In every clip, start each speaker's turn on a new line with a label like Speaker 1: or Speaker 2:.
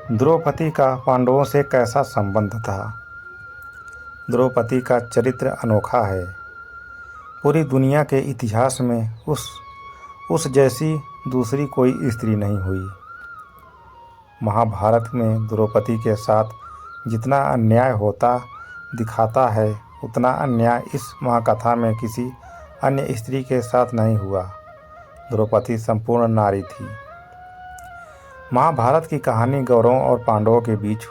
Speaker 1: द्रौपदी का पांडवों से कैसा संबंध था। द्रौपदी का चरित्र अनोखा है। पूरी दुनिया के इतिहास में उस जैसी दूसरी कोई स्त्री नहीं हुई। महाभारत में द्रौपदी के साथ जितना अन्याय होता दिखाता है, उतना अन्याय इस महाकथा में किसी अन्य स्त्री के साथ नहीं हुआ। द्रौपदी संपूर्ण नारी थी। महाभारत की कहानी कौरवों और पांडवों के बीच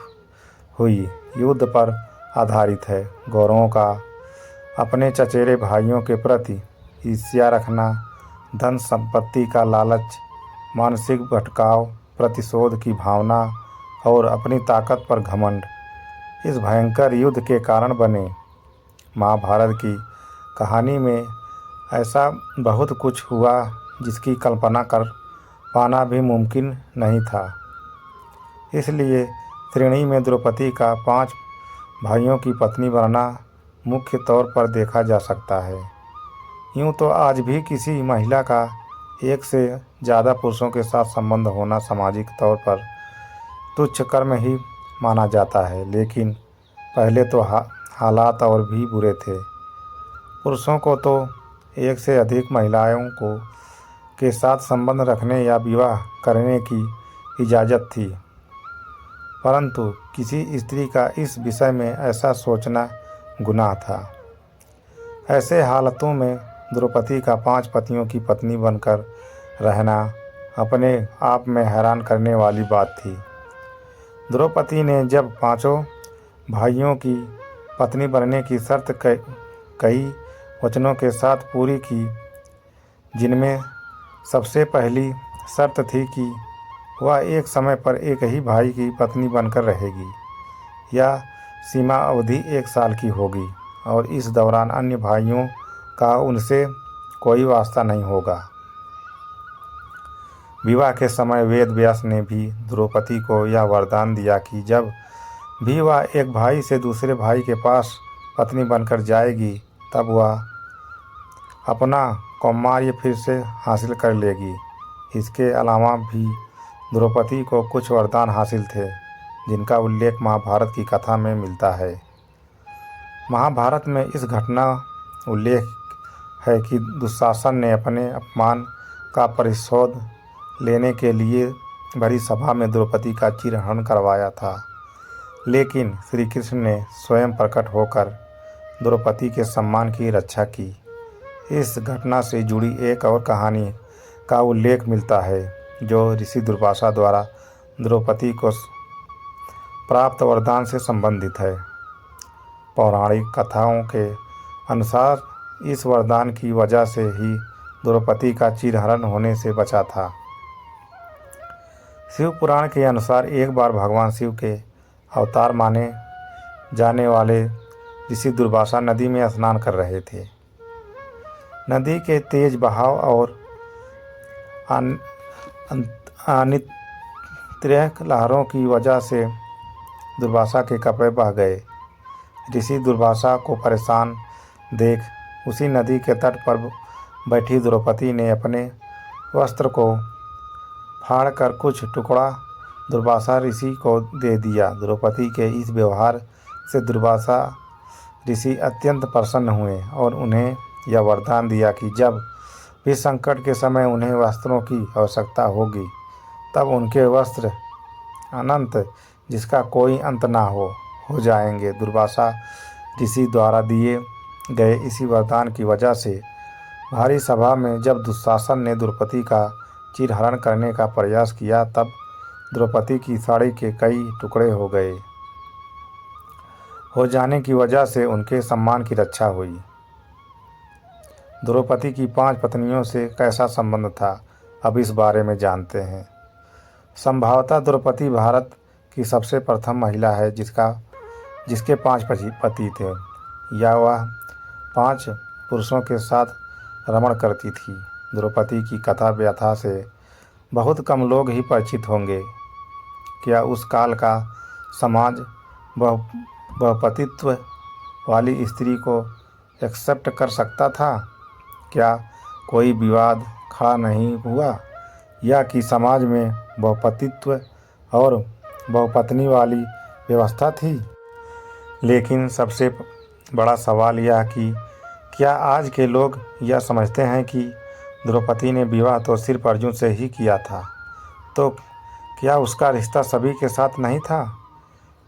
Speaker 1: हुई युद्ध पर आधारित है। कौरवों का अपने चचेरे भाइयों के प्रति ईर्ष्या रखना, धन संपत्ति का लालच, मानसिक भटकाव, प्रतिशोध की भावना और अपनी ताकत पर घमंड इस भयंकर युद्ध के कारण बने। महाभारत की कहानी में ऐसा बहुत कुछ हुआ जिसकी कल्पना कर पाना भी मुमकिन नहीं था। इसलिए श्रेणी में द्रौपदी का 5 भाइयों की पत्नी बनना मुख्य तौर पर देखा जा सकता है। यूँ तो आज भी किसी महिला का एक से ज़्यादा पुरुषों के साथ संबंध होना सामाजिक तौर पर तुच्छ कर्म ही माना जाता है, लेकिन पहले तो हालात और भी बुरे थे। पुरुषों को तो एक से अधिक महिलाओं के साथ संबंध रखने या विवाह करने की इजाज़त थी, परंतु किसी स्त्री का इस विषय में ऐसा सोचना गुनाह था। ऐसे हालातों में द्रौपदी का 5 पतियों की पत्नी बनकर रहना अपने आप में हैरान करने वाली बात थी। द्रौपदी ने जब 5 भाइयों की पत्नी बनने की शर्त कई वचनों के साथ पूरी की, जिनमें सबसे पहली शर्त थी कि वह एक समय पर एक ही भाई की पत्नी बनकर रहेगी। यह सीमा अवधि 1 साल की होगी और इस दौरान अन्य भाइयों का उनसे कोई वास्ता नहीं होगा। विवाह के समय वेद व्यास ने भी द्रौपदी को यह वरदान दिया कि जब भी वह एक भाई से दूसरे भाई के पास पत्नी बनकर जाएगी, तब वह अपना कौमार्य फिर से हासिल कर लेगी। इसके अलावा भी द्रौपदी को कुछ वरदान हासिल थे, जिनका उल्लेख महाभारत की कथा में मिलता है। महाभारत में इस घटना उल्लेख है कि दुशासन ने अपने अपमान का प्रतिशोध लेने के लिए भरी सभा में द्रौपदी का चीरहरण करवाया था, लेकिन श्री कृष्ण ने स्वयं प्रकट होकर द्रौपदी के सम्मान की रक्षा की। इस घटना से जुड़ी एक और कहानी का उल्लेख मिलता है, जो ऋषि दुर्वासा द्वारा द्रौपदी को प्राप्त वरदान से संबंधित है। पौराणिक कथाओं के अनुसार इस वरदान की वजह से ही द्रौपदी का चीरहरण होने से बचा था। शिव पुराण के अनुसार एक बार भगवान शिव के अवतार माने जाने वाले ऋषि दुर्वासा नदी में स्नान कर रहे थे। नदी के तेज बहाव और अनियंत्रित लहरों की वजह से दुर्वासा के कपड़े बह गए। ऋषि दुर्वासा को परेशान देख उसी नदी के तट पर बैठी द्रौपदी ने अपने वस्त्र को फाड़कर कुछ टुकड़ा दुर्वासा ऋषि को दे दिया। द्रौपदी के इस व्यवहार से दुर्वासा ऋषि अत्यंत प्रसन्न हुए और उन्हें यह वरदान दिया कि जब भी संकट के समय उन्हें वस्त्रों की आवश्यकता होगी, तब उनके वस्त्र अनंत, जिसका कोई अंत ना हो जाएंगे। दुर्वासा ऋषि द्वारा दिए गए इसी वरदान की वजह से भारी सभा में जब दुशासन ने द्रौपदी का चीरहरण करने का प्रयास किया, तब द्रौपदी की साड़ी के कई टुकड़े हो जाने की वजह से उनके सम्मान की रक्षा हुई। द्रौपदी की 5 पत्नियों से कैसा संबंध था, अब इस बारे में जानते हैं। संभवतः द्रौपदी भारत की सबसे प्रथम महिला है जिसके 5 पति थे, या वह 5 पुरुषों के साथ रमण करती थी। द्रौपदी की कथा व्यथा से बहुत कम लोग ही परिचित होंगे। क्या उस काल का समाज बहुपतित्व वाली स्त्री को एक्सेप्ट कर सकता था? क्या कोई विवाद खड़ा नहीं हुआ, या कि समाज में बहुपतित्व और बहुपत्नी वाली व्यवस्था थी। लेकिन सबसे बड़ा सवाल यह कि क्या आज के लोग यह समझते हैं कि द्रौपदी ने विवाह तो सिर्फ अर्जुन से ही किया था, तो क्या उसका रिश्ता सभी के साथ नहीं था?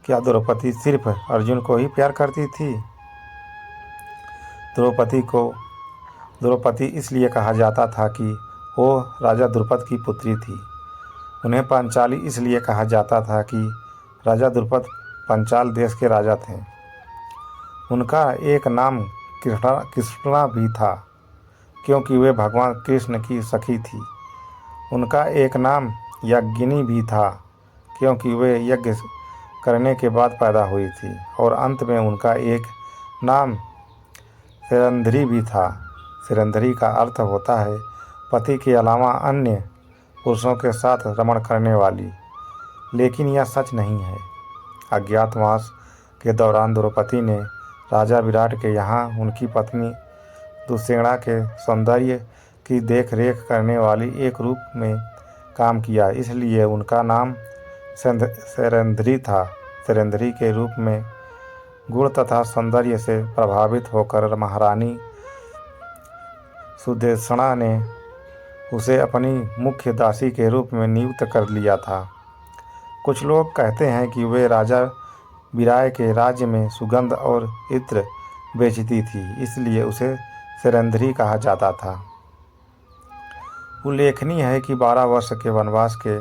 Speaker 1: क्या द्रौपदी सिर्फ अर्जुन को ही प्यार करती थी? द्रौपदी इसलिए कहा जाता था कि वो राजा द्रुपद की पुत्री थी। उन्हें पांचाली इसलिए कहा जाता था कि राजा द्रुपद पंचाल देश के राजा थे। उनका एक नाम कृष्णा भी था, क्योंकि वे भगवान कृष्ण की सखी थी। उनका एक नाम यज्ञिनी भी था, क्योंकि वे यज्ञ करने के बाद पैदा हुई थी। और अंत में उनका एक नाम सिरंधरी भी था। सिरंधरी का अर्थ होता है पति के अलावा अन्य पुरुषों के साथ रमण करने वाली। लेकिन यह सच नहीं है। अज्ञातवास के दौरान द्रौपदी ने राजा विराट के यहाँ उनकी पत्नी दुश्शला के सौंदर्य की देखरेख करने वाली एक रूप में काम किया, इसलिए उनका नाम सिरंधरी था। सिरंधरी के रूप में गुण तथा सौंदर्य से प्रभावित होकर महारानी सुदेशना ने उसे अपनी मुख्य दासी के रूप में नियुक्त कर लिया था। कुछ लोग कहते हैं कि वे राजा विराय के राज्य में सुगंध और इत्र बेचती थी, इसलिए उसे सिरंधरी कहा जाता था। उल्लेखनीय है कि 12 वर्ष के वनवास के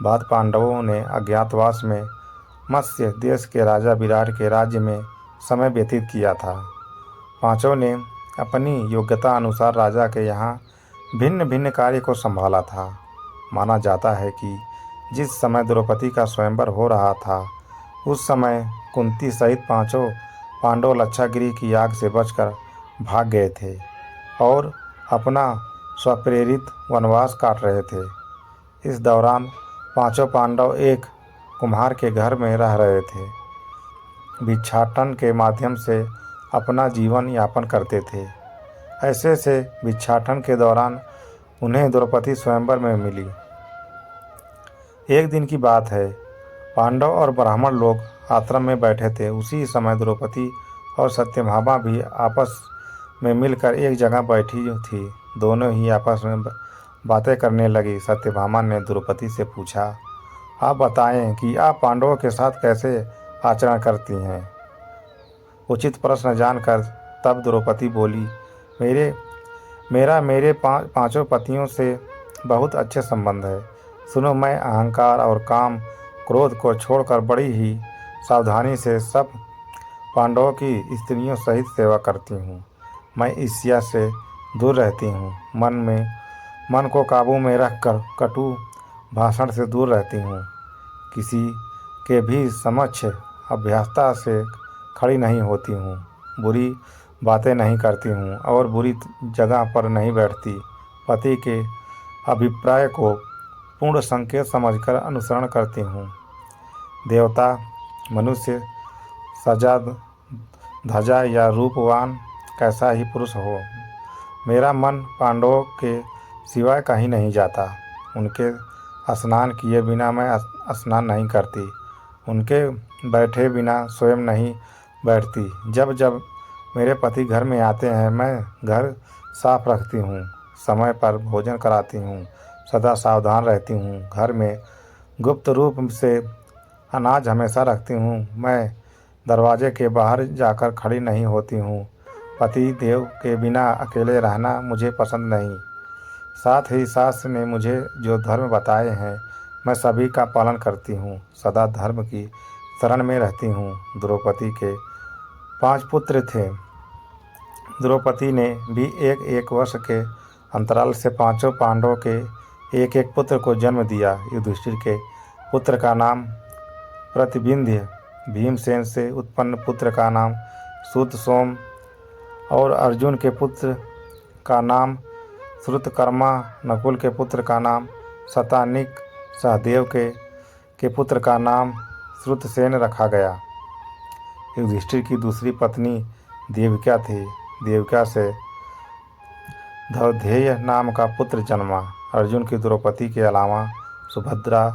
Speaker 1: बाद पांडवों ने अज्ञातवास में मत्स्य देश के राजा विराट के राज्य में समय व्यतीत किया था। पांचों ने अपनी योग्यता अनुसार राजा के यहाँ भिन्न भिन्न कार्य को संभाला था। माना जाता है कि जिस समय द्रौपदी का स्वयंवर हो रहा था, उस समय कुंती सहित पांचों पांडव लक्षागिरी की आग से बचकर भाग गए थे और अपना स्वप्रेरित वनवास काट रहे थे। इस दौरान पांचों पांडव एक कुम्हार के घर में रह रहे थे। भिक्षाटन के माध्यम से अपना जीवन यापन करते थे। ऐसे से भिक्षाटन के दौरान उन्हें द्रौपदी स्वयंवर में मिली। एक दिन की बात है, पांडव और ब्राह्मण लोग आश्रम में बैठे थे। उसी समय द्रौपदी और सत्यभामा भी आपस में मिलकर एक जगह बैठी थी। दोनों ही आपस में बातें करने लगी। सत्यभामा ने द्रौपदी से पूछा, आप बताएं कि आप पांडवों के साथ कैसे आचरण करती हैं? उचित प्रश्न जानकर तब द्रौपदी बोली, मेरे पांचों पतियों से बहुत अच्छे संबंध है। सुनो, मैं अहंकार और काम क्रोध को छोड़कर बड़ी ही सावधानी से सब पांडवों की स्त्रियों सहित सेवा करती हूँ। मैं ईर्ष्या से दूर रहती हूँ। मन को काबू में रखकर कटु भाषण से दूर रहती हूँ। किसी के भी समक्ष अभ्यासता से खड़ी नहीं होती हूँ। बुरी बातें नहीं करती हूँ और बुरी जगह पर नहीं बैठती। पति के अभिप्राय को पूर्ण संकेत समझकर अनुसरण करती हूँ। देवता, मनुष्य, सजा धजा या रूपवान कैसा ही पुरुष हो, मेरा मन पांडवों के सिवाय कहीं नहीं जाता। उनके स्नान किए बिना मैं स्नान नहीं करती। उनके बैठे बिना स्वयं नहीं बैठती। जब जब मेरे पति घर में आते हैं, मैं घर साफ रखती हूँ, समय पर भोजन कराती हूँ, सदा सावधान रहती हूँ। घर में गुप्त रूप से अनाज हमेशा रखती हूँ। मैं दरवाजे के बाहर जाकर खड़ी नहीं होती हूँ। पति देव के बिना अकेले रहना मुझे पसंद नहीं। साथ ही शास्त्र ने मुझे जो धर्म बताए हैं, मैं सभी का पालन करती हूँ। सदा धर्म की शरण में रहती हूँ। द्रौपदी के 5 पुत्र थे। द्रौपदी ने भी एक वर्ष के अंतराल से पांचों पांडवों के एक एक पुत्र को जन्म दिया। युधिष्ठिर के पुत्र का नाम प्रतिविंध्य, भीमसेन से उत्पन्न पुत्र का नाम श्रुतसोम और अर्जुन के पुत्र का नाम श्रुतकर्मा, नकुल के पुत्र का नाम शतानीक, सहदेव के पुत्र का नाम श्रुतसेन रखा गया। युधिष्ठिर की दूसरी पत्नी देवक्या थी। देवक्या से धौध्येय नाम का पुत्र जन्मा। अर्जुन की द्रौपदी के अलावा सुभद्रा,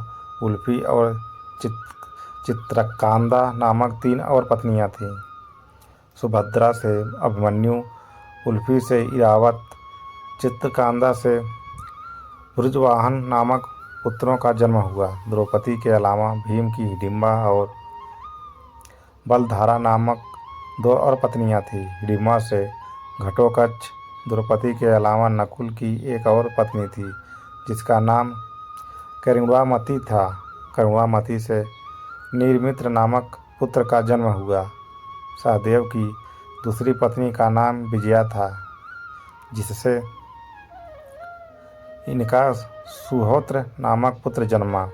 Speaker 1: उल्फी और चित्रकांदा नामक 3 और पत्नियां थीं। सुभद्रा से अभिमन्यु, उल्फी से इरावत, चित्रकांदा से ब्रुजवाहन नामक पुत्रों का जन्म हुआ। द्रौपदी के अलावा भीम की हिडिंबा और बलधारा नामक 2 और पत्नियां थीं। हिडिंबा से घटोत्कच, द्रौपदी के अलावा नकुल की एक और पत्नी थी जिसका नाम करुणामती था। करुणामती से नीरमित्र नामक पुत्र का जन्म हुआ। सहदेव की दूसरी पत्नी का नाम विजया था जिससे इनका सुहोत्र नामक पुत्र जन्मा।